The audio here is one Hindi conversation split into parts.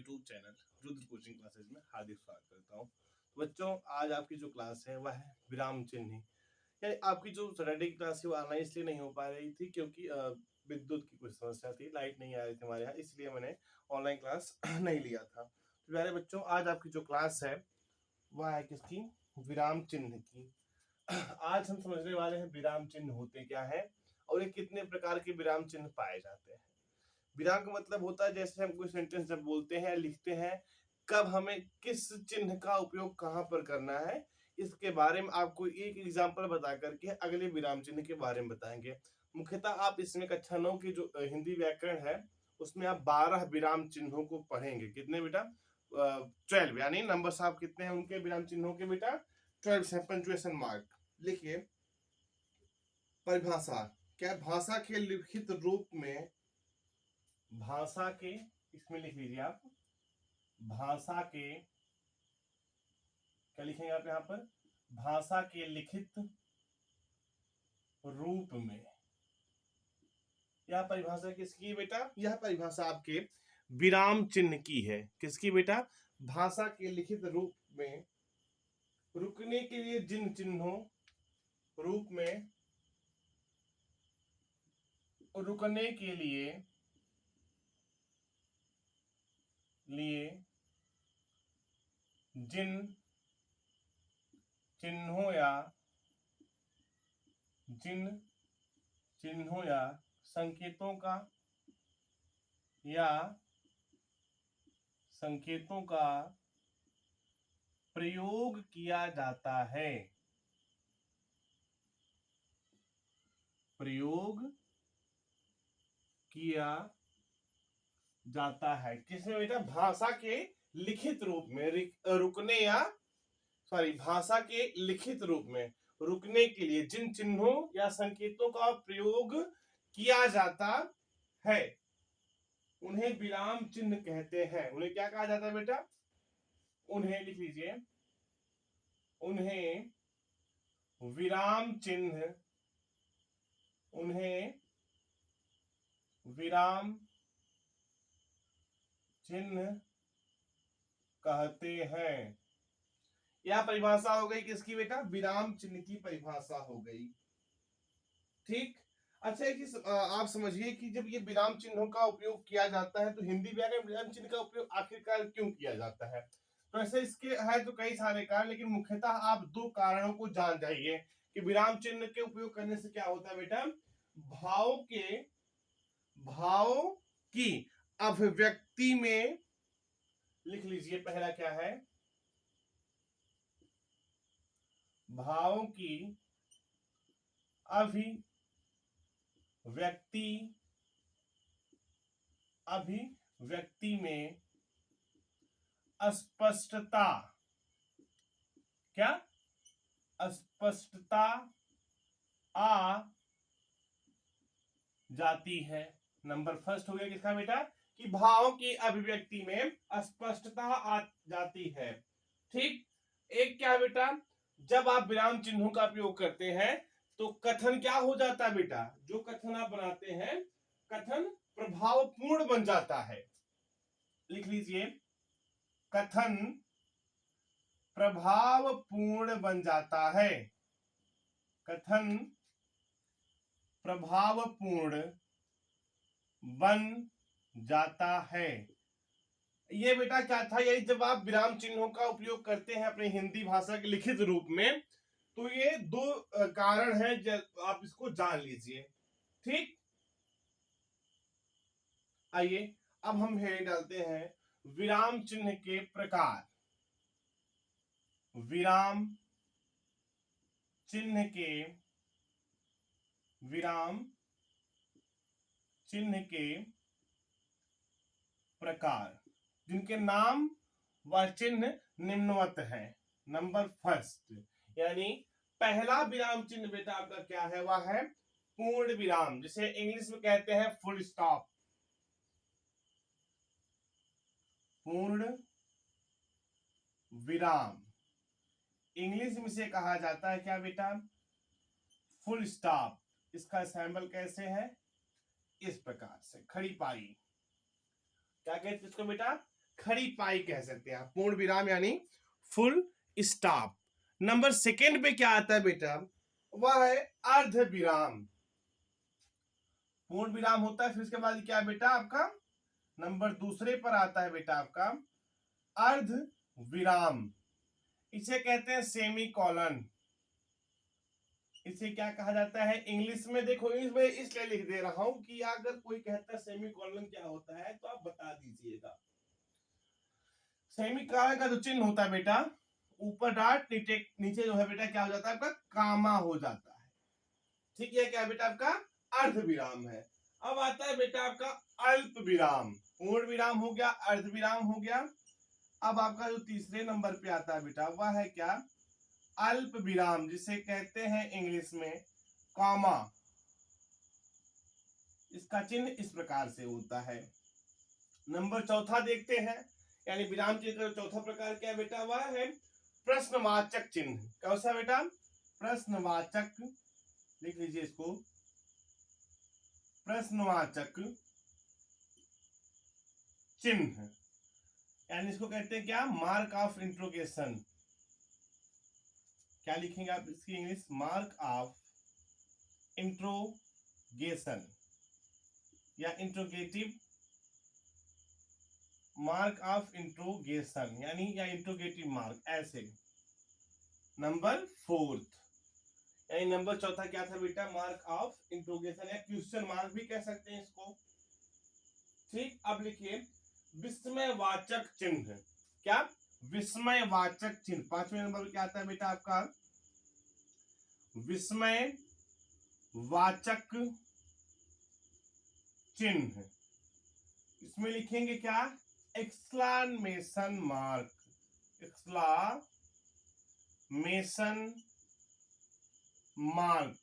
YouTube channel Rudra coaching classes में हार्दिक स्वागत करता हूँ। तो बच्चों, आज आपकी जो क्लास है वह है विराम चिन्ह। यानी आपकी जो सैटरडे की क्लास थी वो ऑनलाइन इसलिए नहीं हो पा रही थी क्योंकि विद्युत की कुछ समस्या थी, लाइट नहीं आ रही थी हमारे यहाँ, इसलिए मैंने ऑनलाइन क्लास नहीं लिया था। तो प्यारे बच्चों, आज आपकी जो क्लास है वह है किसकी? विराम चिन्ह की। आज हम समझने वाले हैं विराम चिन्ह होते क्या है और ये कितने प्रकार के विराम चिन्ह पाए जाते हैं। विराम का मतलब होता है जैसे हम कोई सेंटेंस जब बोलते हैं लिखते हैं, कब हमें किस चिन्ह का उपयोग कहाँ पर करना है, इसके बारे में आपको एक एग्जाम्पल बता करके अगले विराम चिन्ह के बारे में बताएंगे। मुख्यतः आप इसमें कक्षा 9 की जो हिंदी व्याकरण है उसमें आप 12 विराम चिन्हों को पढ़ेंगे। कितने बेटा? 12, यानी नंबर आप कितने हैं उनके विराम चिन्हों के बेटा? 12 है, पंक्चुएशन मार्क। लिखिए परिभाषा। क्या? भाषा के लिखित रूप में, भाषा के, इसमें लिख लीजिए आप, भाषा के, क्या लिखेंगे आप यहाँ पर? भाषा के लिखित रूप में। यह परिभाषा किसकी है बेटा? यह परिभाषा आपके विराम चिन्ह की है। किसकी बेटा? भाषा के लिखित रूप में रुकने के लिए जिन चिन्हों, रूप में रुकने के लिए जिन चिन्हों या संकेतों का प्रयोग किया जाता है। किसमें बेटा? भाषा के लिखित रूप में रुकने या भाषा के लिखित रूप में रुकने के लिए जिन चिन्हों या संकेतों का प्रयोग किया जाता है उन्हें विराम चिन्ह कहते हैं। उन्हें क्या कहा जाता है बेटा? उन्हें लिख लीजिए, उन्हें विराम चिन्ह, उन्हें विराम चिन्ह कहते हैं। यह परिभाषा हो गई किसकी बेटा? विराम चिन्ह की परिभाषा हो गई। ठीक। अच्छा, कि आप समझिए कि जब ये विराम चिन्हों का उपयोग किया जाता है तो हिंदी व्याकरण विराम चिन्ह का उपयोग आखिरकार क्यों किया जाता है? तो ऐसे इसके है तो कई सारे कारण, लेकिन मुख्यतः आप दो कारणों को जान जाइए कि विराम चिन्ह के उपयोग करने से क्या होता है बेटा? भाव की अभिव्यक्ति में, लिख लीजिए पहला क्या है? भाव की अभिव्यक्ति में स्पष्टता, क्या? स्पष्टता आ जाती है। नंबर फर्स्ट हो गया किसका बेटा? कि भाव की अभिव्यक्ति में स्पष्टता आ जाती है। ठीक। एक क्या बेटा? जब आप विराम चिन्हों का प्रयोग करते हैं तो कथन क्या हो जाता है बेटा? जो कथन आप बनाते हैं कथन प्रभावपूर्ण बन जाता है। लिख लीजिए, कथन प्रभावपूर्ण बन जाता है। कथन प्रभावपूर्ण बन जाता है। ये बेटा क्या था? यही जब आप विराम चिन्हों का उपयोग करते हैं अपनी हिंदी भाषा के लिखित रूप में, तो ये दो कारण हैं, आप इसको जान लीजिए। ठीक। आइए अब हम हेडिंग डालते हैं विराम चिन्ह के प्रकार। विराम चिन्ह के प्रकार, जिनके नाम व चिन्ह निम्नवत है। नंबर फर्स्ट, यानी पहला विराम चिन्ह बेटा आपका क्या है? वह है पूर्ण विराम, जिसे इंग्लिश में कहते हैं फुल स्टॉप। पूर्ण विराम इंग्लिश में से कहा जाता है क्या बेटा? Full stop. इसका सैंबल कैसे है? इस प्रकार से, खड़ी पाई। क्या कहते हैं इसको बेटा? खड़ी पाई कह सकते हैं आप, पूर्ण विराम यानी फुल स्टॉप। नंबर सेकेंड पे क्या आता है बेटा, वह है अर्ध विराम। पूर्ण विराम होता है, फिर इसके बाद क्या है बेटा आपका, नंबर दूसरे पर आता है बेटा आपका अर्ध विराम। इसे कहते हैं सेमी कॉलन। इसे क्या कहा जाता है इंग्लिश में, देखो इंग्लिश में इसलिए लिख दे रहा हूं कि अगर कोई कहता है सेमी कॉलन क्या होता है तो आप बता दीजिएगा। सेमी कॉलन का जो चिन्ह होता है बेटा, ऊपर डॉट नीचे जो है बेटा क्या हो जाता है आपका कामा हो जाता है। ठीक है, क्या है बेटा आपका अर्ध विराम है। अब आता है बेटा आपका अल्प विराम। पूर्ण विराम हो गया, अर्ध विराम हो गया। अब आपका जो तीसरे नंबर पे आता है बेटा वह है क्या, अल्प विराम, जिसे कहते हैं इंग्लिश में कॉमा। इसका चिन्ह इस प्रकार से होता है। नंबर चौथा देखते हैं, यानी विराम चिन्ह का चौथा प्रकार क्या है बेटा, वह है प्रश्नवाचक चिन्ह। कौन सा बेटा, प्रश्नवाचक, लिख लीजिए इसको, प्रश्नवाचक चिन्ह, यानी इसको कहते हैं क्या, मार्क ऑफ इंट्रोगेशन। क्या लिखेंगे आप इसकी इंग्लिश, मार्क ऑफ इंट्रोगेशन या इंट्रोगेटिव, मार्क ऑफ इंट्रोगेशन यानी या इंट्रोगेटिव मार्क, ऐसे। नंबर फोर्थ, यानी नंबर चौथा क्या था बेटा, मार्क ऑफ इंट्रोगेशन या क्वेश्चन मार्क भी कह सकते हैं इसको। ठीक, अब लिखिए विस्मयवाचक चिन्ह। क्या, विस्मयवाचक चिन्ह। पांचवें नंबर पर क्या आता है बेटा आपका, विस्मयवाचक चिन्ह। इसमें लिखेंगे क्या, एक्सक्लामेशन मार्क, एक्सक्लामेशन मार्क।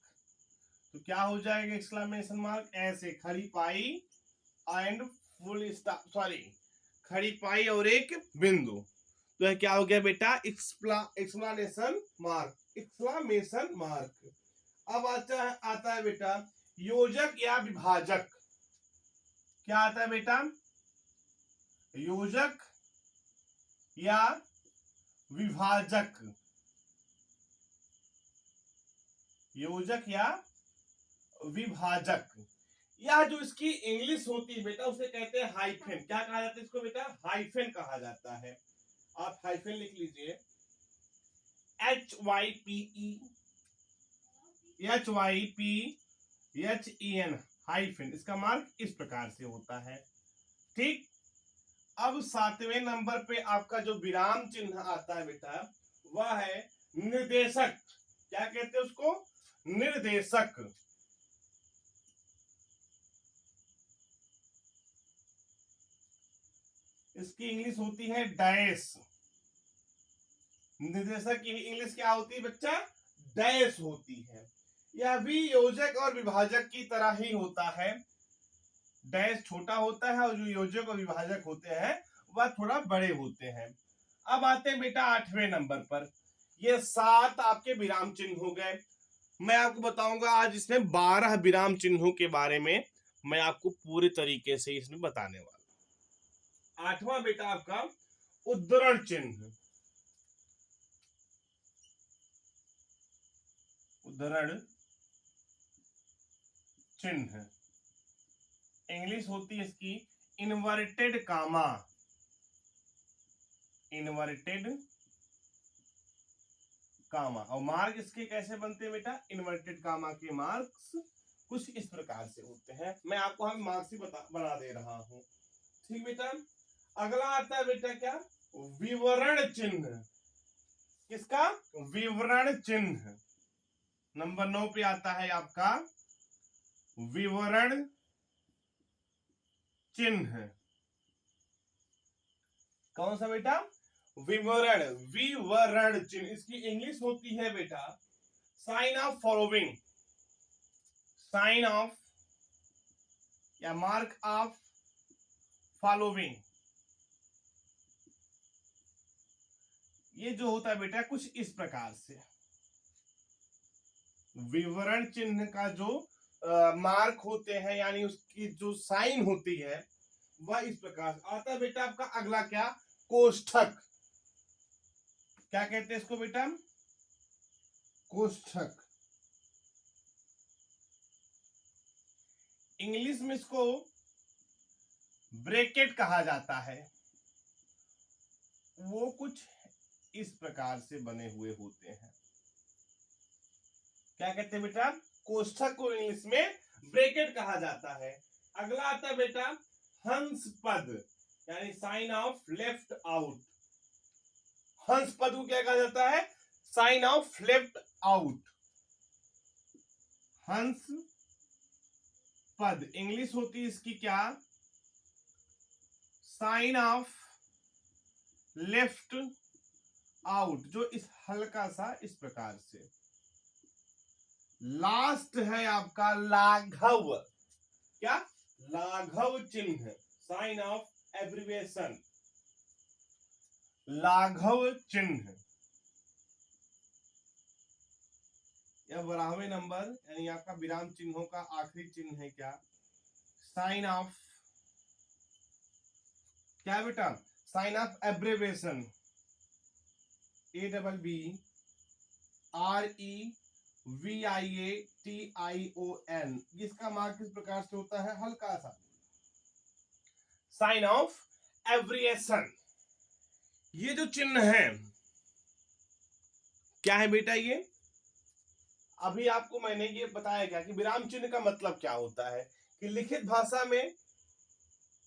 तो क्या हो जाएगा एक्सक्लामेशन मार्क, ऐसे खड़ी पाई एंड फुल स्टॉप, सॉरी खड़ी पाई और एक बिंदु। तो यह क्या हो गया बेटा, एक्सक्लामेशन मार्क, एक्सक्लामेशन मार्क। अब आता है बेटा योजक या विभाजक। क्या आता है बेटा, योजक या विभाजक, योजक या विभाजक। यह जो इसकी इंग्लिश होती है बेटा उसे कहते हैं हाइफेन। क्या कहा जाता है इसको बेटा, हाइफेन कहा जाता है। आप हाइफेन लिख लीजिए, HYPEN हाइफेन। इसका मार्क इस प्रकार से होता है। ठीक, अब सातवें नंबर पे आपका जो विराम चिन्ह आता है बेटा वह है निर्देशक। क्या कहते हैं उसको, निर्देशक। इसकी इंग्लिश होती है डैश। निर्देशक की इंग्लिश क्या होती है बच्चा, डैश होती है। यह भी योजक और विभाजक की तरह ही होता है। डैश छोटा होता है और जो योजक और विभाजक होते हैं वह थोड़ा बड़े होते हैं। अब आते हैं बेटा आठवें नंबर पर। ये 7 आपके विराम चिन्ह हो गए। मैं आपको बताऊंगा आज इसमें 12 विराम चिन्हों के बारे में, मैं आपको पूरे तरीके से इसमें बताने वाला। आठवां बेटा आपका उद्धरण चिन्ह। उद्धरण चिन्ह इंग्लिश होती है इसकी इनवर्टेड कामा। इनवर्टेड कामा। और मार्क इसके कैसे बनते हैं बेटा, इनवर्टेड कामा के मार्क्स कुछ इस प्रकार से होते हैं। मैं आपको हम मार्क्स ही बना दे रहा हूं। ठीक बेटा, अगला आता है बेटा क्या, विवरण चिन्ह। किसका, विवरण चिन्ह। नंबर 9 पे आता है आपका विवरण चिन्ह। कौन सा बेटा, विवरण, विवरण चिन्ह। इसकी इंग्लिश होती है बेटा sign of following, sign of या मार्क ऑफ फॉलोइंग। ये जो होता है बेटा कुछ इस प्रकार से, विवरण चिन्ह का जो मार्क होते हैं यानी उसकी जो साइन होती है वह इस प्रकार से आता है बेटा आपका अगला क्या, कोष्ठक। क्या कहते हैं इसको बेटा, कोष्ठक। इंग्लिश में इसको ब्रैकेट कहा जाता है। वो कुछ इस प्रकार से बने हुए होते हैं। क्या कहते हैं बेटा, कोष्ठक को इंग्लिश में ब्रैकेट कहा जाता है। अगला आता है बेटा हंस पद, यानी साइन ऑफ लेफ्ट आउट। हंस पद को क्या कहा जाता है, साइन ऑफ लेफ्ट आउट। हंस पद इंग्लिश होती है इसकी क्या, साइन ऑफ लेफ्ट आउट, जो इस हल्का सा इस प्रकार से। लास्ट है आपका लाघव। क्या, लाघव चिन्ह, साइन ऑफ एब्रिविएशन, लाघव चिन्ह। यह 12वें नंबर यानी आपका विराम चिन्हों का आखिरी चिन्ह है। क्या, साइन ऑफ, क्या बेटा, साइन ऑफ एब्रिविएशन, ABBREVIATION। जिसका मार्क किस प्रकार से होता है, हल्का सा, साइन ऑफ एब्रिविएशन। ये जो चिन्ह है क्या है बेटा, ये अभी आपको मैंने ये बताया क्या कि विराम चिन्ह का मतलब क्या होता है, कि लिखित भाषा में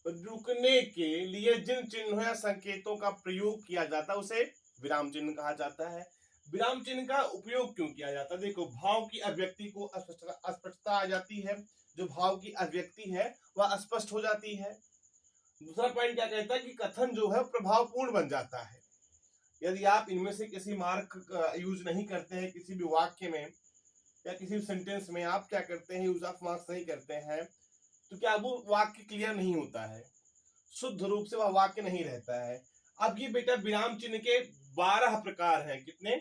रुकने के लिए जिन चिन्हों या संकेतों का प्रयोग किया जाता है उसे विराम चिन्ह कहा जाता है। विराम चिन्ह का उपयोग क्यों किया जाता है, देखो भाव की अभिव्यक्ति को अस्पष्टता आ जाती है, जो भाव की अभिव्यक्ति है वह अस्पष्ट हो जाती है। दूसरा पॉइंट क्या कहता है कि कथन जो है प्रभावपूर्ण बन जाता है। यदि आप इनमें से किसी मार्क यूज नहीं करते हैं, किसी भी वाक्य में या किसी भी सेंटेंस में आप क्या करते हैं, यूज ऑफ मार्क्स नहीं करते हैं, तो क्या वो वाक्य क्लियर नहीं होता है, शुद्ध रूप से वह वाक्य नहीं रहता है। अब ये बेटा विराम चिन्ह के 12 प्रकार हैं। कितने,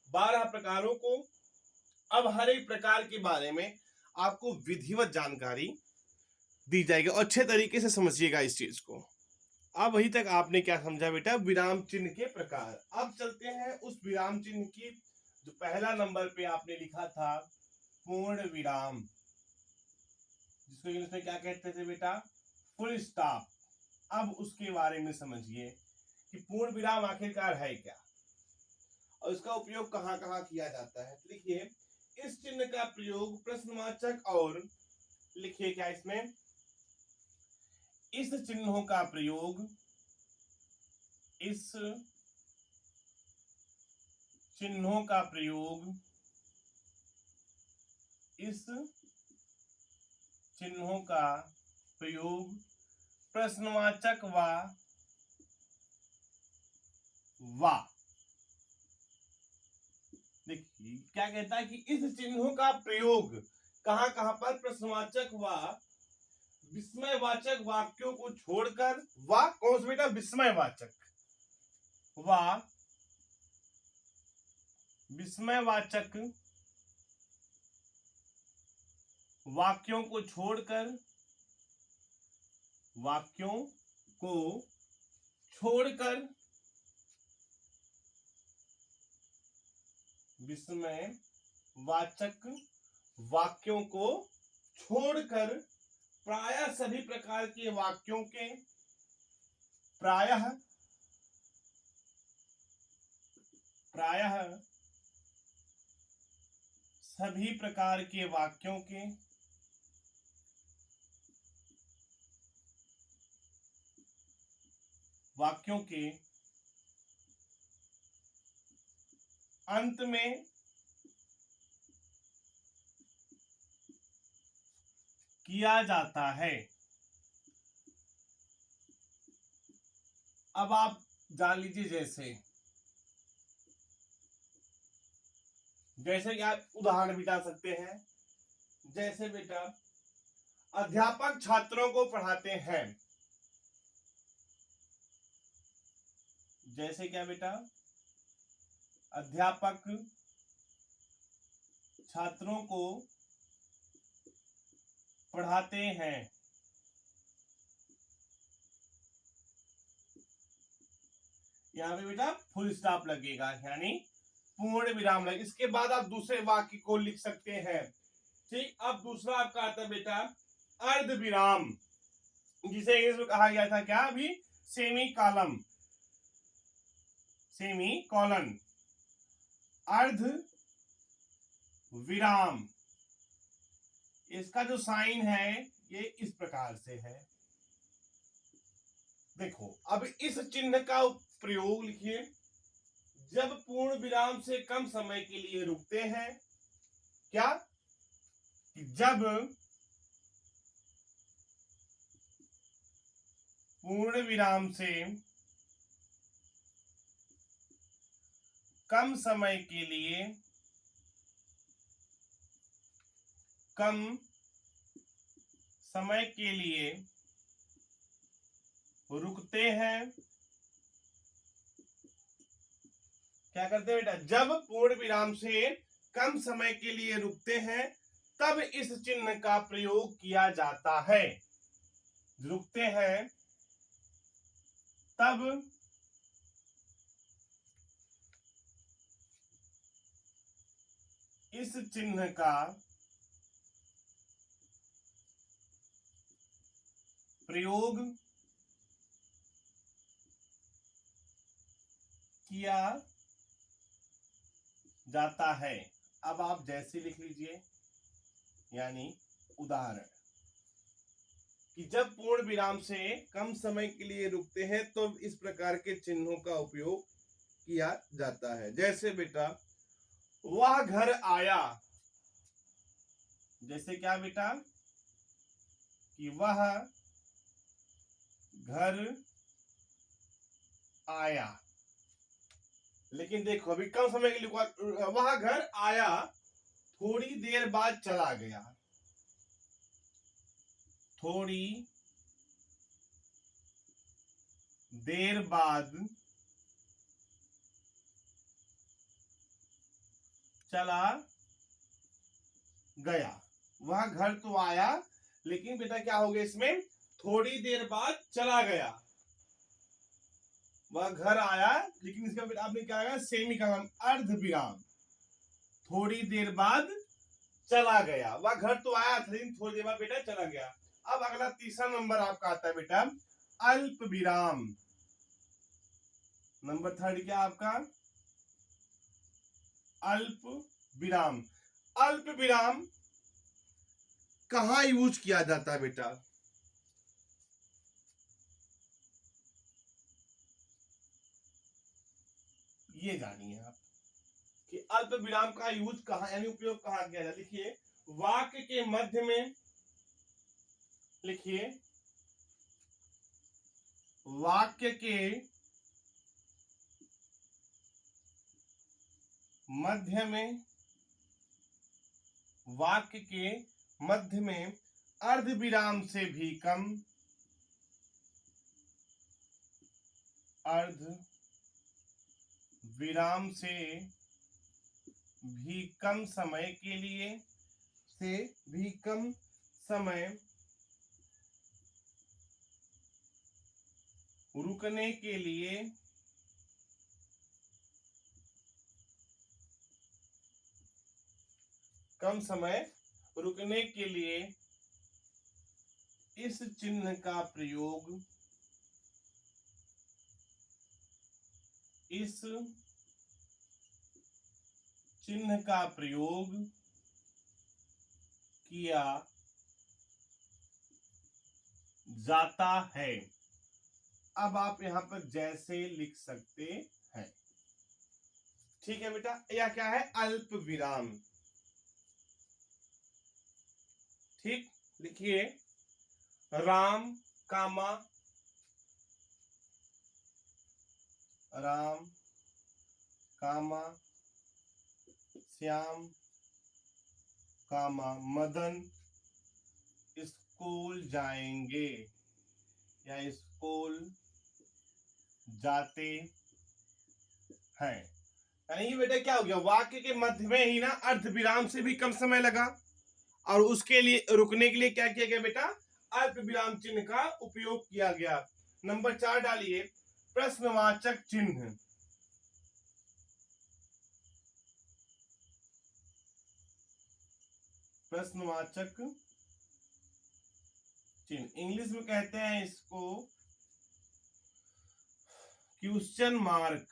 12 प्रकारों को, अब हर एक प्रकार के बारे में आपको विधिवत जानकारी दी जाएगी और अच्छे तरीके से समझिएगा इस चीज को। अब वही तक आपने क्या समझा बेटा, विराम चिन्ह के प्रकार। अब चलते हैं उस विराम चिन्ह की जो पहला नंबर पे आपने लिखा था, पूर्ण विराम, जिसको इंग्लिश में क्या कहते थे बेटा, फुल स्टॉप। अब उसके बारे में समझिए कि पूर्ण विराम आखिरकार है क्या और इसका उपयोग कहाँ कहाँ किया जाता है। लिखिए, इस चिन्ह का प्रयोग प्रश्नवाचक और, लिखिए क्या इसमें, इस चिन्हों का प्रयोग, इस चिन्हों का प्रयोग, इस चिन्हों का प्रयोग प्रश्नवाचक वा। देखिए क्या कहता है कि इस चिन्हों का प्रयोग कहां कहां पर, प्रश्नवाचक व विस्मयवाचक वाक्यों को छोड़कर, वा कौन सा बेटा, विस्मयवाचक व विस्मयवाचक वाक्यों को छोड़कर, वाक्यों को छोड़कर विस्मयवाचक वाक्यों को छोड़कर प्रायः सभी प्रकार के वाक्यों के, प्रायः सभी प्रकार के वाक्यों के अंत में किया जाता है। अब आप जान लीजिए, जैसे कि आप उदाहरण भी डाल सकते हैं। जैसे बेटा अध्यापक छात्रों को पढ़ाते हैं, जैसे क्या बेटा, अध्यापक छात्रों को पढ़ाते हैं। यहाँ पे बेटा फुल स्टॉप लगेगा, यानी पूर्ण विराम लगे। इसके बाद आप दूसरे वाक्य को लिख सकते हैं। ठीक, अब दूसरा आपका आता है बेटा अर्ध विराम, जिसे इंग्लिश में कहा गया था क्या अभी, सेमी कॉलम, सेमी कॉलन, अर्ध विराम। इसका जो साइन है ये इस प्रकार से है। देखो अब इस चिन्ह का प्रयोग लिखिए, जब पूर्ण विराम से कम समय के लिए रुकते हैं। क्या, जब पूर्ण विराम से कम समय के लिए, कम समय के लिए रुकते हैं। क्या करते हैं बेटा, जब पूर्ण विराम से कम समय के लिए रुकते हैं तब इस चिन्ह का प्रयोग किया जाता है। रुकते हैं तब इस चिन्ह का प्रयोग किया जाता है। अब आप जैसे लिख लीजिए, यानी उदाहरण कि जब पूर्ण विराम से कम समय के लिए रुकते हैं तो इस प्रकार के चिन्हों का उपयोग किया जाता है। जैसे बेटा वह घर आया, जैसे क्या बेटा कि वह घर आया, लेकिन देखो अभी कम समय के लिए वह घर आया, थोड़ी देर बाद चला गया, थोड़ी देर बाद चला गया। वह घर तो आया, लेकिन बेटा क्या हो गया इसमें, थोड़ी देर बाद चला गया। वह घर आया, लेकिन इसका बेटा आपने क्या कहा, सेमी कॉलम, अर्ध विराम, थोड़ी देर बाद चला गया। वह घर तो आया था, लेकिन थोड़ी देर बाद बेटा चला गया। अब अगला तीसरा नंबर आपका आता है बेटा अल्प विराम। नंबर थर्ड क्या आपका, अल्प विराम। अल्प विराम कहाँ यूज किया जाता है बेटा, ये जानिए आप कि अल्प विराम का यूज कहाँ, यानी उपयोग कहाँ किया जाता है। लिखिए वाक्य के मध्य में, लिखिए वाक्य के मध्य में, वाक्य के मध्य में अर्ध विराम से भी कम, अर्ध विराम से भी कम समय के लिए, से भी कम समय रुकने के लिए कम समय रुकने के लिए इस चिन्ह का प्रयोग, इस चिन्ह का प्रयोग किया जाता है। अब आप यहां पर जैसे लिख सकते हैं। ठीक है बेटा, यह क्या है, अल्प विराम। ठीक, लिखिए राम कामा, राम कामा श्याम कामा मदन स्कूल जाएंगे, या स्कूल जाते हैं। यानी ये बेटा क्या हो गया, वाक्य के मध्य में ही ना अर्ध विराम से भी कम समय लगा, और उसके लिए रुकने के लिए क्या किया गया बेटा, अल्प विराम चिन्ह का उपयोग किया गया। नंबर 4 डालिए, प्रश्नवाचक चिन्ह। प्रश्नवाचक चिन्ह इंग्लिश में कहते हैं इसको क्वेश्चन मार्क।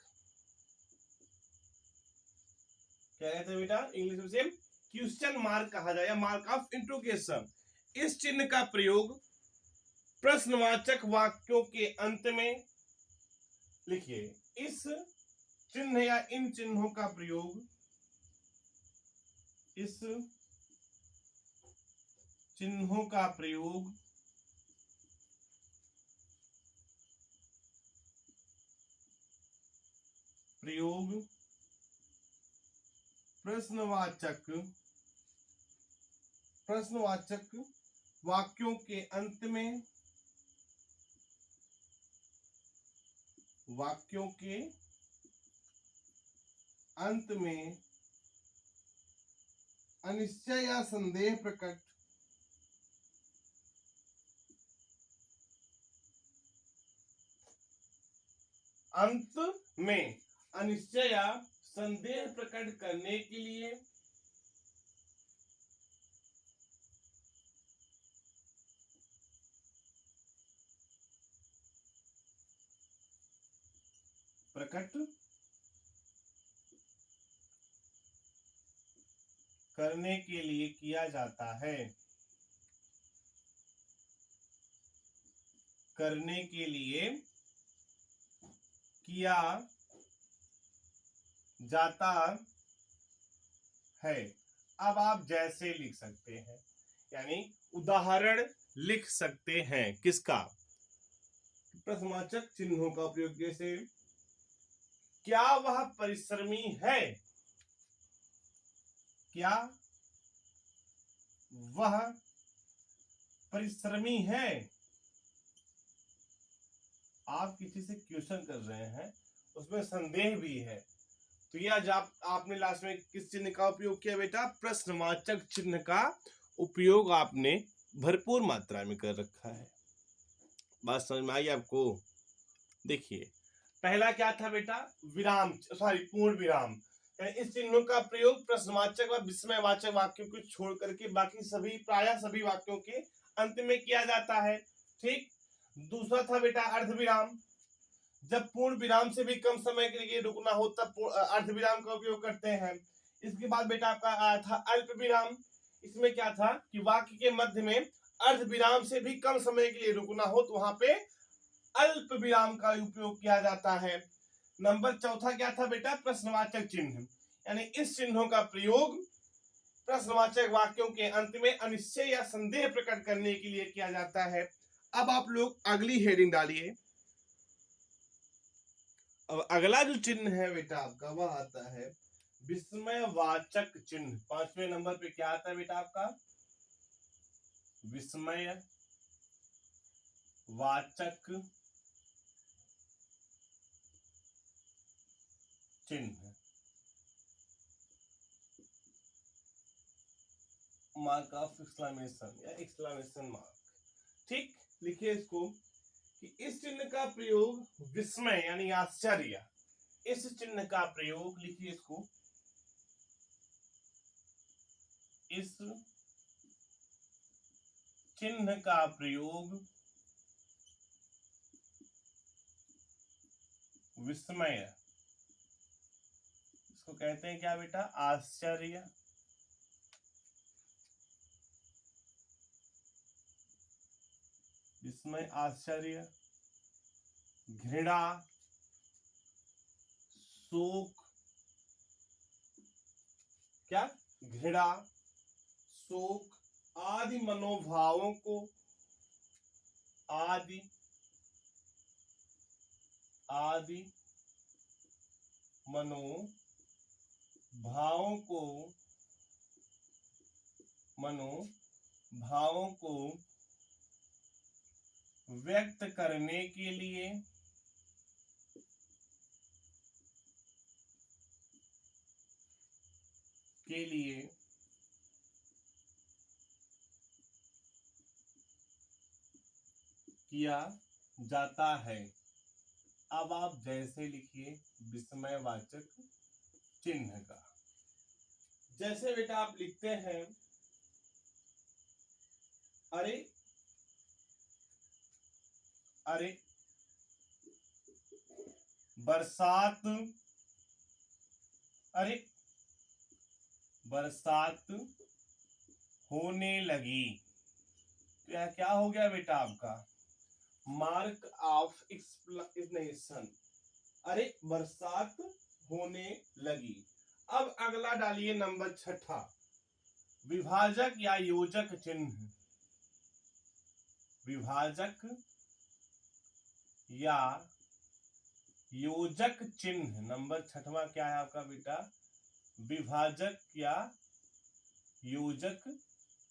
क्या कहते हैं बेटा इंग्लिश में? सेम क्वेश्चन मार्क कहा जाए या मार्क ऑफ इंट्रोगेशन। इस चिन्ह का प्रयोग प्रश्नवाचक वाक्यों के अंत में, लिखिए इस चिन्ह या इन चिन्हों का प्रयोग, इस चिन्हों का प्रयोग प्रश्नवाचक वाक्यों के अंत में, वाक्यों के अंत में अनिश्चय या संदेह प्रकट, अंत में अनिश्चय या संदेह प्रकट करने के लिए किया जाता है, करने के लिए किया जाता है। अब आप जैसे लिख सकते हैं, यानी उदाहरण लिख सकते हैं किसका? प्रश्नवाचक चिन्हों का उपयोग। जैसे क्या वह परिश्रमी है? क्या वह परिश्रमी है? आप किसी से क्वेश्चन कर रहे हैं, उसमें संदेह भी है, तो ये आज आपने लास्ट में किस चिन्ह का उपयोग किया बेटा? प्रश्नवाचक चिन्ह का उपयोग आपने भरपूर मात्रा में कर रखा है। बात समझ में आई आपको? देखिए पहला क्या था बेटा? विराम, पूर्ण विराम। इस चिन्हों का प्रयोग प्रश्नवाचक व विस्मयवाचक वाक्यों को छोड़ करके बाकी सभी, प्रायः सभी वाक्यों के अंत में किया जाता है। ठीक। दूसरा था बेटा अर्धविराम। जब पूर्ण विराम से भी कम समय के लिए रुकना हो तब अर्धविराम का उपयोग करते हैं। इसके बाद बेटा आपका आया था अल्प विराम। इसमें क्या था कि वाक्य के मध्य में अर्धविराम से भी कम समय के लिए रुकना हो तो वहां पे अल्प विराम का उपयोग किया जाता है। नंबर चौथा क्या था बेटा? प्रश्नवाचक चिन्ह, यानी इस चिन्हों का प्रयोग प्रश्नवाचक वाक्यों के अंत में अनिश्चय या संदेह प्रकट करने के लिए किया जाता है। अब आप लोग अगली हेडिंग डालिए। अब अगला जो चिन्ह है बेटा आपका वह आता है विस्मयवाचक चिन्ह। 5वें नंबर पे क्या आता है बेटा आपका? विस्मयवाचक चिन्ह, मार्क ऑफ एक्सक्लेमेशन या एक्सक्लेमेशन मार्क। ठीक। लिखिए इसको कि इस चिन्ह का प्रयोग विस्मय यानी आश्चर्य, इस चिन्ह का प्रयोग, लिखिए इसको, इस चिन्ह का प्रयोग विस्मय, इसको कहते हैं क्या बेटा? आश्चर्य, विस्मय, आश्चर्य, घृणा, शोक, क्या? घृणा, शोक आदि मनोभावों को, आदि मनोभावों को व्यक्त करने के लिए किया जाता है। अब आप जैसे लिखिए विस्मयवाचक चिन्ह का। जैसे बेटा आप लिखते हैं अरे अरे बरसात, अरे बरसात होने लगी। क्या क्या हो गया बेटा आपका? Mark of explanation. अरे बरसात होने लगी। अब अगला डालिए नंबर 6, विभाजक या योजक चिन्ह। विभाजक या योजक चिन्ह। नंबर 6वां क्या है आपका बेटा? विभाजक या योजक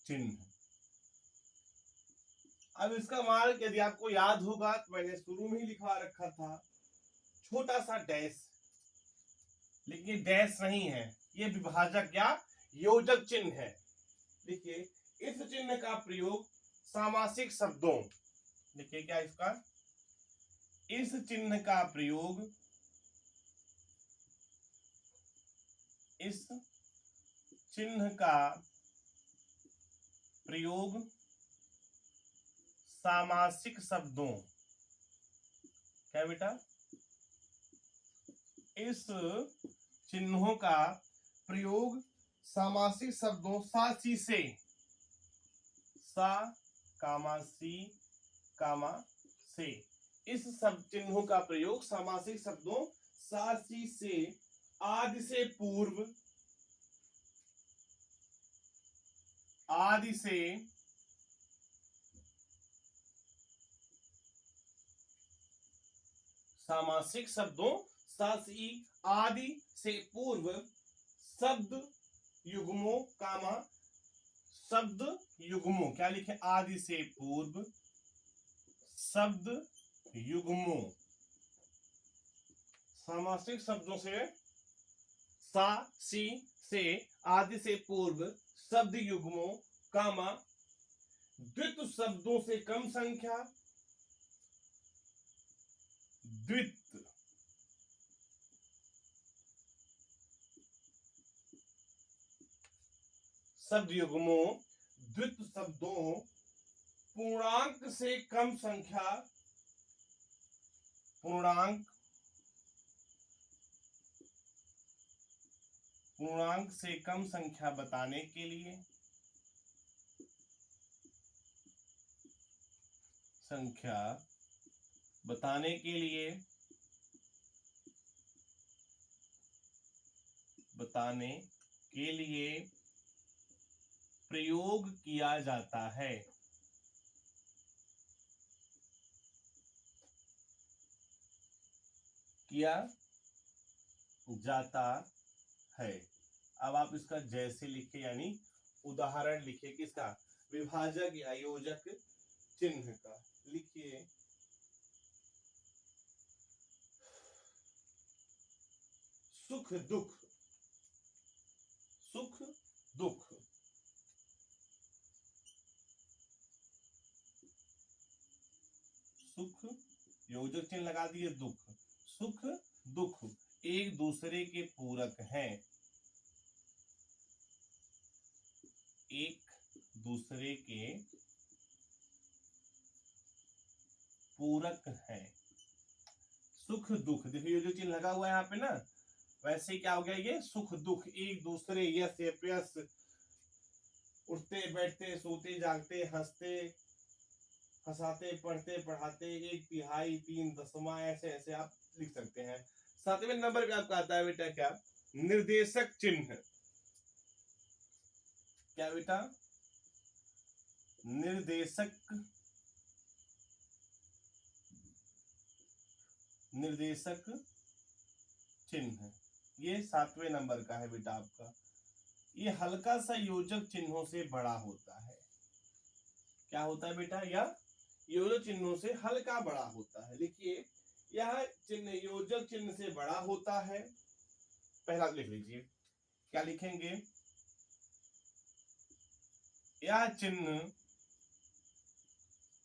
चिन्ह। अब इसका मार्क यदि आपको याद होगा तो मैंने शुरू में ही लिखवा रखा था, छोटा सा डैश, लेकिन डैश नहीं है, ये विभाजक या योजक चिन्ह है। देखिए इस चिन्ह का प्रयोग सामासिक शब्दों, देखिए क्या इसका, इस चिन्ह का प्रयोग, इस चिन्ह का प्रयोग सामासिक शब्दों, क्या बेटा, इस चिन्हों का प्रयोग सामासिक शब्दों सा सी से, सा कामा सी कामा से, इस सब चिन्हों का प्रयोग सामासिक शब्दों सा सी से, आदि से पूर्व, आदि से सामासिक शब्दों सा सी आदि से पूर्व शब्द युग्मों कामा शब्द युग्मों, क्या लिखे, आदि से पूर्व शब्द युग्मों, सामासिक शब्दों से सा सी से आदि से पूर्व शब्द युग्मों कामा द्वित शब्दों से कम संख्या, द्वित शब्द युग्मों, द्वित शब्दों, पूर्णांक से कम संख्या, पूर्णांक, पूर्णांक से कम संख्या बताने के लिए, संख्या बताने के लिए, बताने के लिए प्रयोग किया जाता है, किया जाता है। अब आप इसका जैसे लिखे, यानी उदाहरण लिखिए किसका, विभाजक या योजक चिन्ह का। लिखिए सुख दुख, सुख दुख, सुख योजक चिन्ह लगा दिए, दुख, सुख दुख एक दूसरे के पूरक हैं, एक दूसरे के पूरक हैं। सुख दुख, देखिए योजक चिन्ह लगा हुआ है यहाँ पे ना, वैसे क्या हो गया, ये सुख दुख एक दूसरे, यस यस, उठते बैठते सोते जागते हंसते हंसाते पढ़ते पढ़ाते, एक तिहाई तीन दसवां, ऐसे ऐसे आप लिख सकते हैं। 7वें नंबर पे आपका आता है बेटा क्या, निर्देशक चिन्ह। क्या बेटा, निर्देशक, निर्देशक चिन्ह, ये 7वें नंबर का है बेटा आपका। ये हल्का सा योजक चिन्हों से बड़ा होता है। क्या होता है बेटा, यह योजक चिन्हों से हल्का बड़ा होता है। लिखिए यह चिन्ह योजक चिन्ह से बड़ा होता है। पहला लिख लीजिए, क्या लिखेंगे, यह चिन्ह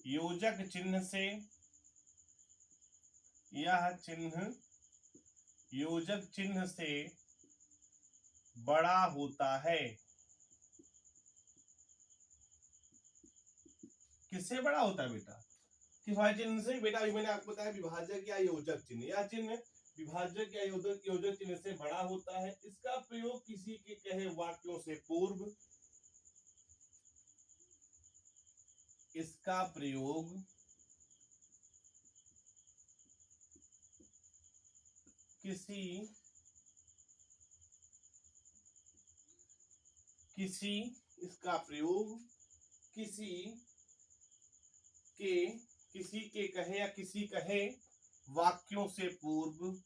योजक चिन्ह से यह चिन्ह योजक चिन्ह से बड़ा होता है। किससे बड़ा होता है बेटा? किस वाले चिन्ह से बेटा? अभी मैंने आपको बताया विभाजक या योजक चिन्ह। यह चिन्ह विभाजक या योजक चिन्ह से बड़ा होता है। इसका प्रयोग किसी के कहे वाक्यों से पूर्व, इसका प्रयोग इसका प्रयोग किसी के कहे या किसी कहे वाक्यों से पूर्व,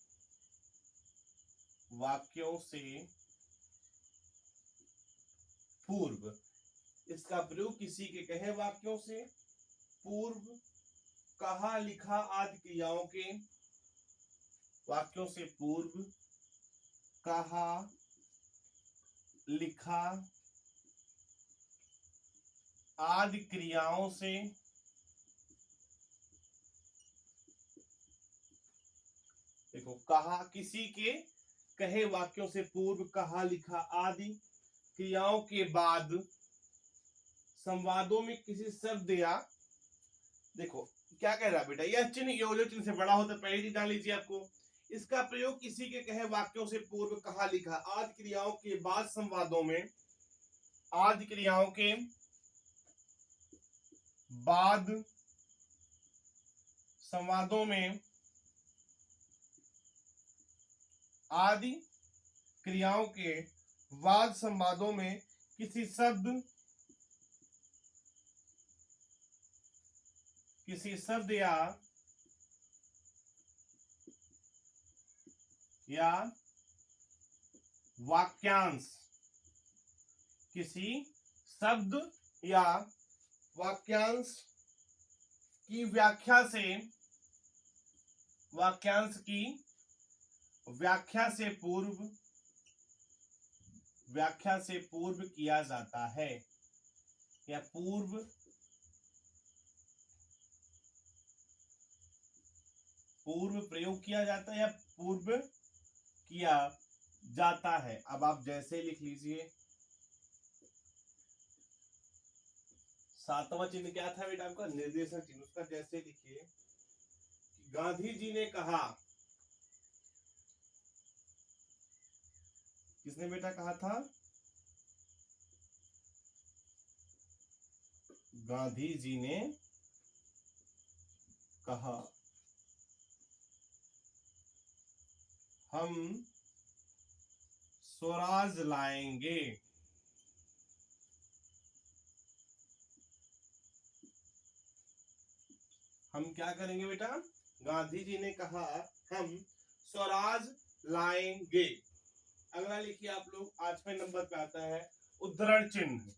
इसका प्रयोग किसी के कहे वाक्यों से पूर्व, कहा लिखा आदि क्रियाओं के, वाक्यों से पूर्व कहा लिखा आदि क्रियाओं से, देखो कहा, किसी के कहे वाक्यों से पूर्व कहा लिखा आदि क्रियाओं के बाद संवादों में किसी शब्द या, देखो क्या कह रहा है बेटा, यह चिन्ह योजक चिन्ह से बड़ा होता है। पहली चीज जान लीजिए आपको। इसका प्रयोग किसी के कहे वाक्यों से पूर्व कहा लिखा आदि क्रियाओं के बाद संवादों में, आदि क्रियाओं के बाद संवादों में, आदि क्रियाओं के बाद संवादों में किसी शब्द या वाक्यांश, किसी शब्द या वाक्यांश की व्याख्या से, वाक्यांश की व्याख्या से पूर्व किया जाता है, या पूर्व प्रयोग किया जाता है, या पूर्व किया जाता है। अब आप जैसे लिख लीजिए, सातवां चिन्ह क्या था बेटा आपका? निर्देशक चिन्ह। उसका जैसे लिखिए, गांधी जी ने कहा। किसने बेटा कहा था? गांधी जी ने कहा, हम स्वराज लाएंगे। हम क्या करेंगे बेटा? गांधी जी ने कहा हम स्वराज लाएंगे। अगला लिखिए आप लोग, 8वें नंबर पे आता है उद्धरण चिन्ह।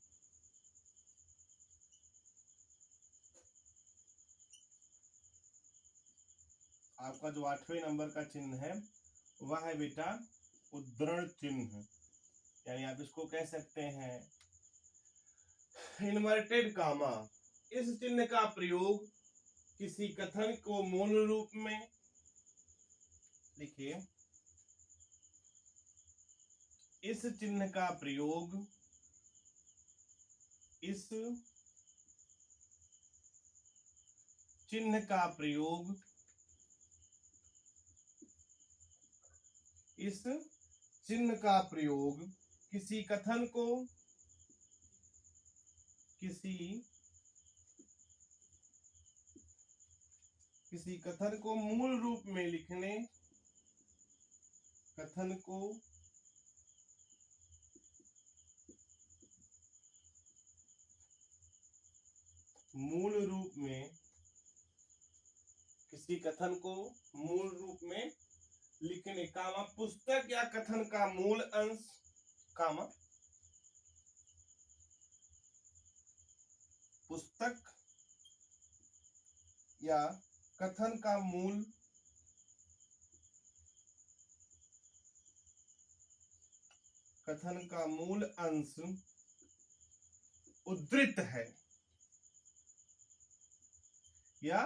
आपका जो 8वें नंबर का चिन्ह है वह है बेटा उद्धरण चिन्ह, यानी आप इसको कह सकते हैं इन्वर्टेड कामा। इस चिन्ह का प्रयोग किसी कथन को मूल रूप में, लिखिए, इस चिन्ह का प्रयोग इस चिन्ह का प्रयोग इस चिन्ह का प्रयोग किसी कथन को, किसी कथन को मूल रूप में लिखने, कथन को मूल रूप में, किसी कथन को मूल रूप में लिखने, कामा पुस्तक या कथन का मूल अंश, कामा पुस्तक या कथन का मूल अंश उद्धृत है या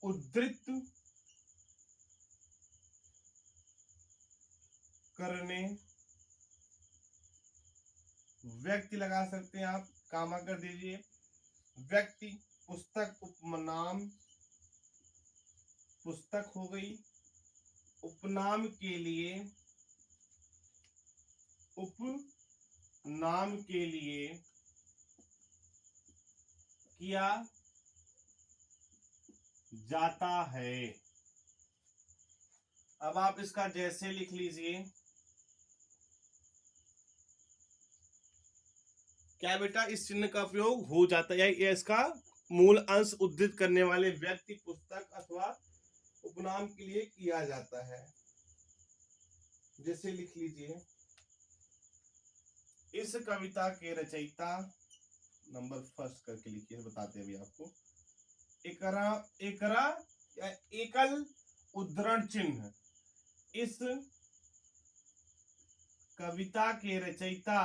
उद्धृत करने, व्यक्ति लगा सकते हैं आप, कामा कर दीजिए, व्यक्ति, पुस्तक उपनाम, पुस्तक हो गई, उपनाम के लिए, उपनाम के लिए किया जाता है। अब आप इसका जैसे लिख लीजिए, क्या बेटा, इस चिन्ह का उपयोग हो जाता है या इसका मूल अंश उद्धृत करने वाले व्यक्ति, पुस्तक अथवा उपनाम के लिए किया जाता है। जैसे लिख लीजिए, इस कविता के रचयिता, नंबर फर्स्ट करके लिखिए, बताते हैं अभी आपको। एकरा एकरा या एकल उद्धरण चिन्ह, इस कविता के रचयिता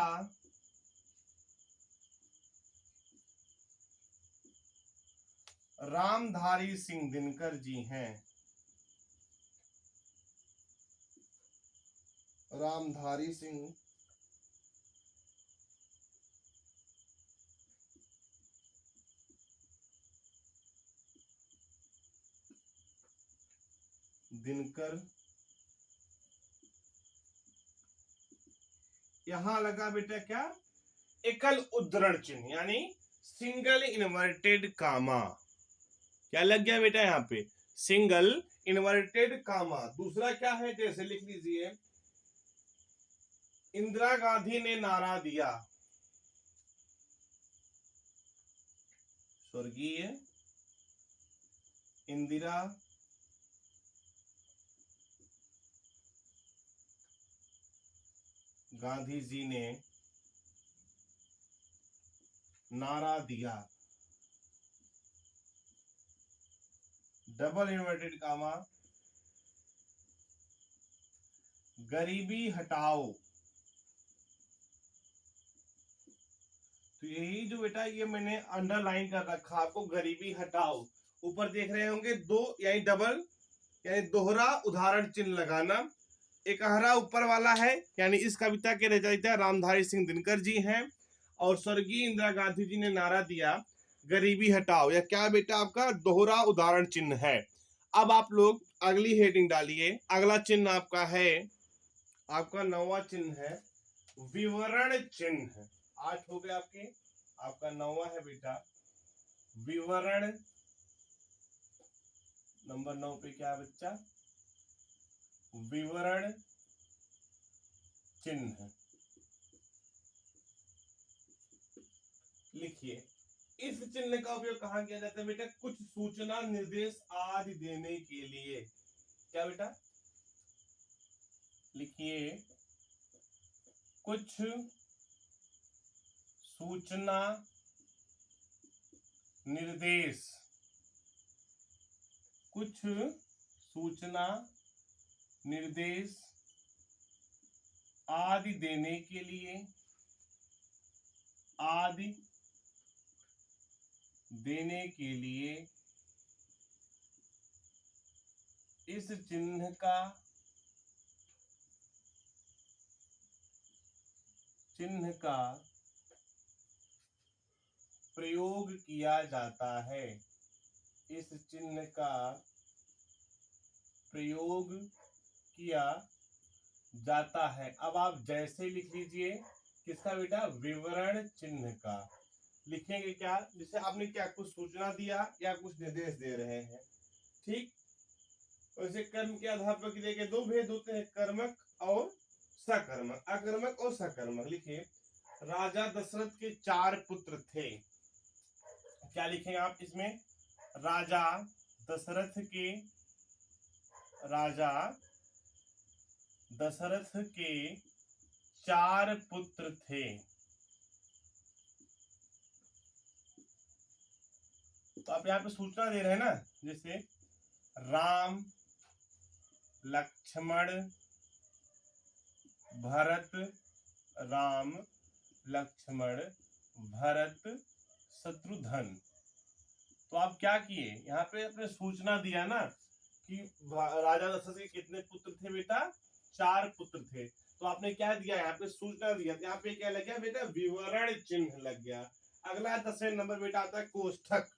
रामधारी सिंह दिनकर जी हैं। रामधारी सिंह दिनकर। यहां लगा बेटा क्या, एकल उद्धरण चिन्ह, यानी सिंगल इन्वर्टेड कामा। क्या लग गया बेटा यहाँ पे, सिंगल इन्वर्टेड कामा। दूसरा क्या है, जैसे लिख लीजिए, इंदिरा गांधी ने नारा दिया, स्वर्गीय इंदिरा गांधी जी ने नारा दिया, डबल इन्वर्टेड कामा, गरीबी हटाओ। तो यही जो बेटा, ये मैंने अंडरलाइन कर रखा आपको, गरीबी हटाओ। ऊपर देख रहे होंगे दो, यानी डबल, यानी दोहरा उदाहरण चिन्ह लगाना। एक हरा ऊपर वाला है, यानी इस कविता के रचयिता रामधारी सिंह दिनकर जी हैं, और स्वर्गीय इंदिरा गांधी जी ने नारा दिया, गरीबी हटाओ। या क्या बेटा, आपका दोहरा उदाहरण चिन्ह है। अब आप लोग अगली हेडिंग डालिए। अगला चिन्ह आपका है, आपका 9वां चिन्ह है विवरण चिन्ह। 8 हो गए आपके, आपका 9वां है बेटा विवरण। नंबर 9 पे क्या है बच्चा, विवरण चिन्ह। लिखिए, इस चिन्ह का उपयोग कहाँ किया जाता है बेटा, कुछ सूचना निर्देश आदि देने के लिए। क्या बेटा, लिखिए, कुछ सूचना निर्देश, कुछ सूचना निर्देश आदि देने के लिए, आदि देने के लिए इस चिन्ह का प्रयोग किया जाता है। इस चिन्ह का प्रयोग किया जाता है। अब आप जैसे लिख लीजिए, किसका बेटा, विवरण चिन्ह का। लिखेंगे क्या, जैसे आपने क्या कुछ सूचना दिया या कुछ निर्देश दे रहे हैं, ठीक। वैसे कर्म के आधार पर देखिए, दो भेद होते हैं, कर्मक और सकर्मक, अकर्मक और सकर्मक। लिखिए, राजा दशरथ के 4 पुत्र थे। क्या लिखेंगे आप इसमें, राजा दशरथ के, राजा दशरथ के 4 पुत्र थे। तो आप यहाँ पे सूचना दे रहे हैं ना, जैसे राम, लक्ष्मण, भरत, राम, लक्ष्मण, भरत, शत्रुघ्न। तो आप क्या किए, यहाँ पे आपने सूचना दिया ना कि राजा दशरथ के कितने पुत्र थे बेटा, 4 पुत्र थे। तो आपने क्या दिया, यहाँ पे सूचना दिया, यहाँ पे क्या लग गया बेटा, विवरण चिन्ह लग गया। अगला 10वें नंबर बेटा आता है कोष्ठक।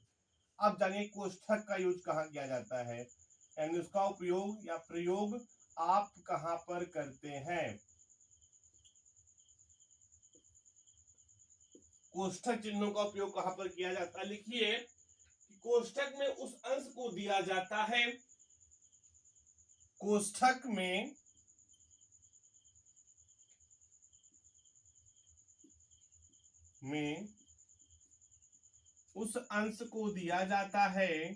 अब जानिए कोष्ठक का यूज कहाँ किया जाता है, यानी उसका उपयोग या प्रयोग आप कहां पर करते हैं। कोष्ठक चिन्हों का उपयोग कहां पर किया जाता है, लिखिए कि कोष्ठक में उस अंश को दिया जाता है, कोष्ठक में उस अंश को दिया जाता है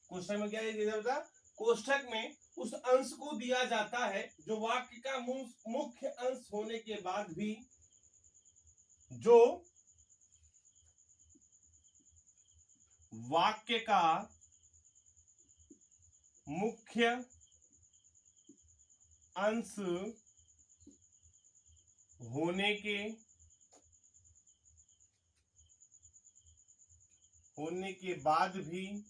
कोष्ठक में क्या दिया जाता है, कोष्ठक में उस अंश को दिया जाता है जो वाक्य का मुख्य अंश होने के बाद भी, जो वाक्य का मुख्य अंश होने के बाद भी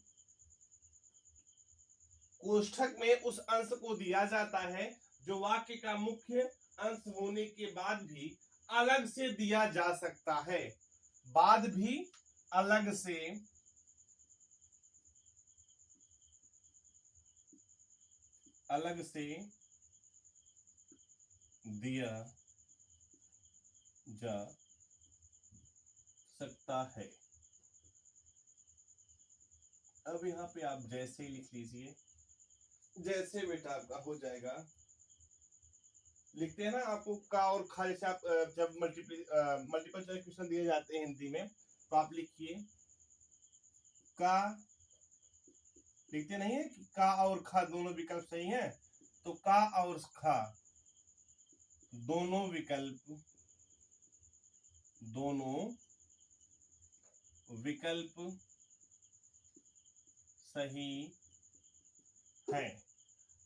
कोष्ठक में उस अंश को दिया जाता है जो वाक्य का मुख्य अंश होने के बाद भी अलग से दिया जा सकता है, बाद भी अलग से दिया जा सकता है। अब यहाँ पे आप जैसे लिख लीजिए, जैसे बेटा आपका हो जाएगा, लिखते हैं ना आपको का और खा, जैसे आप जब मल्टीपल चॉइस क्वेश्चन दिए जाते हैं हिंदी में, तो आप लिखिए का, लिखते नहीं है कि का और खा दोनों विकल्प सही हैं, तो का और खा दोनों विकल्प सही है।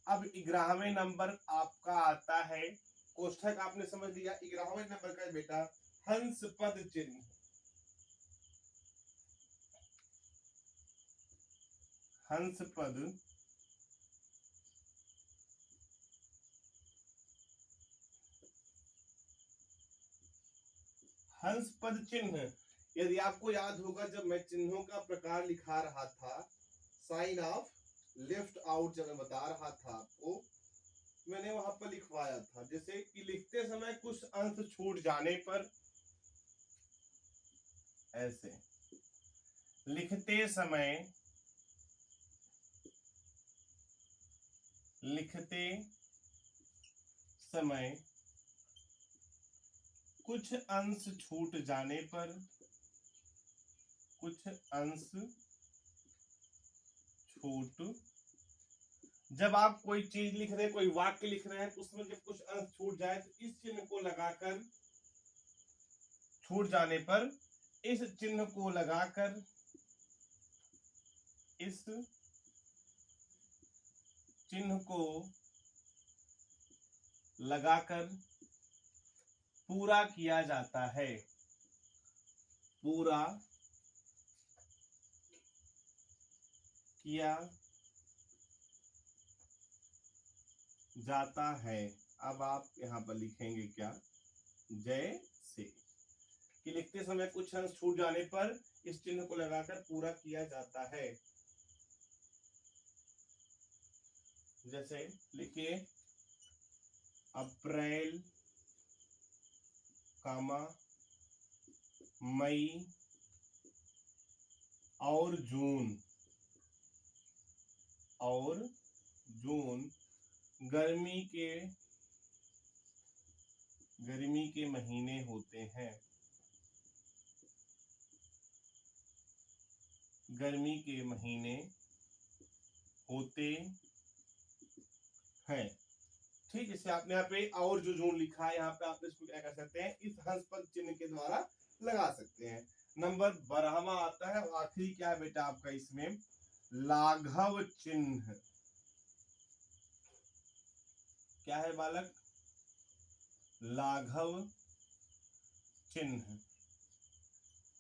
अब 11वें नंबर आपका आता है, कोष्ठक आपने समझ लिया, 11वें नंबर का बेटा हंस पद चिन्ह। हंस पद चिन्ह, यदि आपको याद होगा जब मैं चिन्हों का प्रकार लिखा रहा था, साइन ऑफ लेफ्ट आउट जब मैं बता रहा था आपको, मैंने वहां पर लिखवाया था, जैसे कि लिखते समय कुछ अंश छूट जाने पर, ऐसे लिखते समय कुछ अंश छूट जाने पर, कुछ अंश छूट, जब आप कोई चीज लिख रहे हैं, कोई वाक्य लिख रहे हैं, तो उसमें जब कुछ अंश छूट जाए तो इस चिन्ह को लगाकर, छूट जाने पर इस चिन्ह को लगाकर, इस चिन्ह को लगाकर पूरा किया जाता है, पूरा किया जाता है। अब आप यहाँ पर लिखेंगे क्या, जैसे कि लिखते समय कुछ अंश छूट जाने पर इस चिन्ह को लगाकर पूरा किया जाता है। जैसे लिखिए अप्रैल, कामा, मई और जून गर्मी के महीने होते हैं, गर्मी के महीने होते हैं। ठीक, इसे आपने यहाँ पे और जो जून लिखा है यहाँ पे आप इसको क्या कर सकते हैं, इस हंस पद चिन्ह के द्वारा लगा सकते हैं। नंबर 12वां आता है, आखिरी क्या है बेटा आपका इसमें, लाघव चिन्ह। क्या है बालक, लाघव चिन्ह।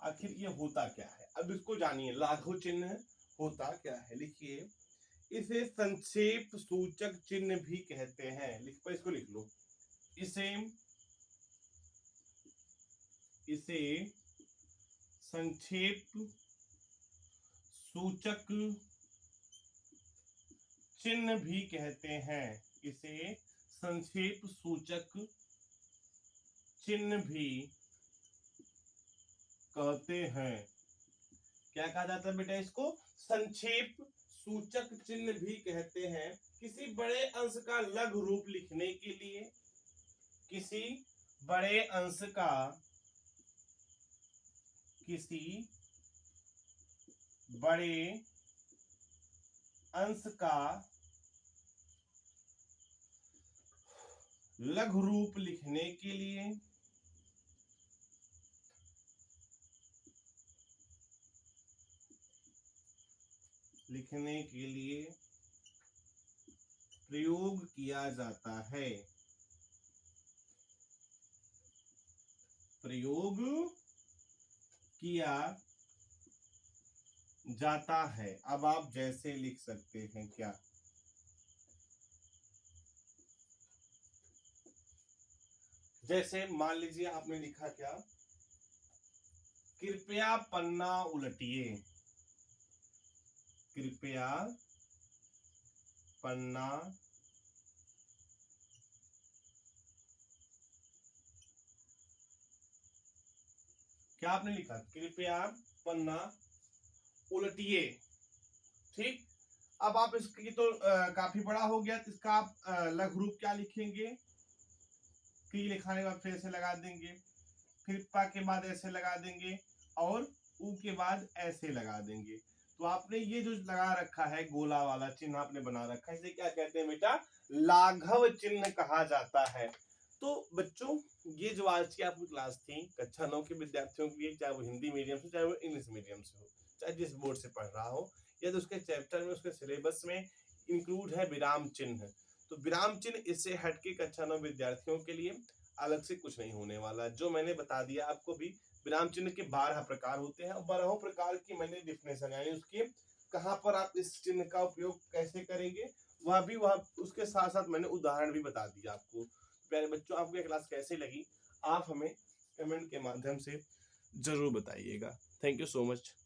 आखिर ये होता क्या है, अब इसको जानिए। लाघव चिन्ह होता क्या है, लिखिए। इसे संक्षेप सूचक चिन्ह भी कहते हैं। इसको लिख लो। इसे इसे संक्षेप सूचक चिन्ह भी कहते हैं। इसे संक्षेप सूचक चिन्ह भी कहते हैं। क्या कहा जाता है बेटा इसको? संक्षेप सूचक चिन्ह भी कहते हैं। किसी बड़े अंश का लघु रूप लिखने के लिए, किसी बड़े अंश का किसी बड़े अंश का लघु रूप लिखने के लिए, प्रयोग किया जाता है। प्रयोग किया जाता है। अब आप जैसे लिख सकते हैं, क्या? जैसे मान लीजिए आपने लिखा क्या? कृपया पन्ना उलटिए। कृपया पन्ना क्या आपने लिखा? कृपया पन्ना उलटिए। ठीक। अब आप इसकी तो काफी बड़ा हो गया, तो इसका आप लघु रूप क्या लिखेंगे? क्री लिखाने के बाद फिर ऐसे लगा देंगे, फिर पा के बाद ऐसे लगा देंगे, और ऊ के बाद ऐसे लगा देंगे। तो आपने ये जो लगा रखा है गोला वाला चिन्ह आपने बना रखा है, इसे क्या कहते हैं बेटा? लाघव चिन्ह कहा जाता है। तो बच्चों, ये जो आज की आपकी क्लास थी कक्षा 9 के विद्यार्थियों के लिए, चाहे वो हिंदी मीडियम से, चाहे वो इंग्लिश मीडियम से हो, चाहे जिस बोर्ड से पढ़ रहा हो, यदि उसके चैप्टर में, उसके सिलेबस में इंक्लूड है विराम चिन्ह, तो विराम चिन्ह इससे हटके कक्षा 9 विद्यार्थियों के लिए अलग से कुछ नहीं होने वाला। जो मैंने बता दिया आपको भी, विराम चिन्ह के 12 प्रकार होते हैं, और 12 प्रकार की मैंने डिफिनेशन यानी उसके कहाँ पर आप इस चिन्ह का उपयोग कैसे करेंगे वह उसके साथ साथ मैंने उदाहरण भी बता दिया आपको। प्यारे बच्चों, आपको ये क्लास कैसे लगी आप हमें कमेंट के माध्यम से जरूर बताइएगा। Thank you so much.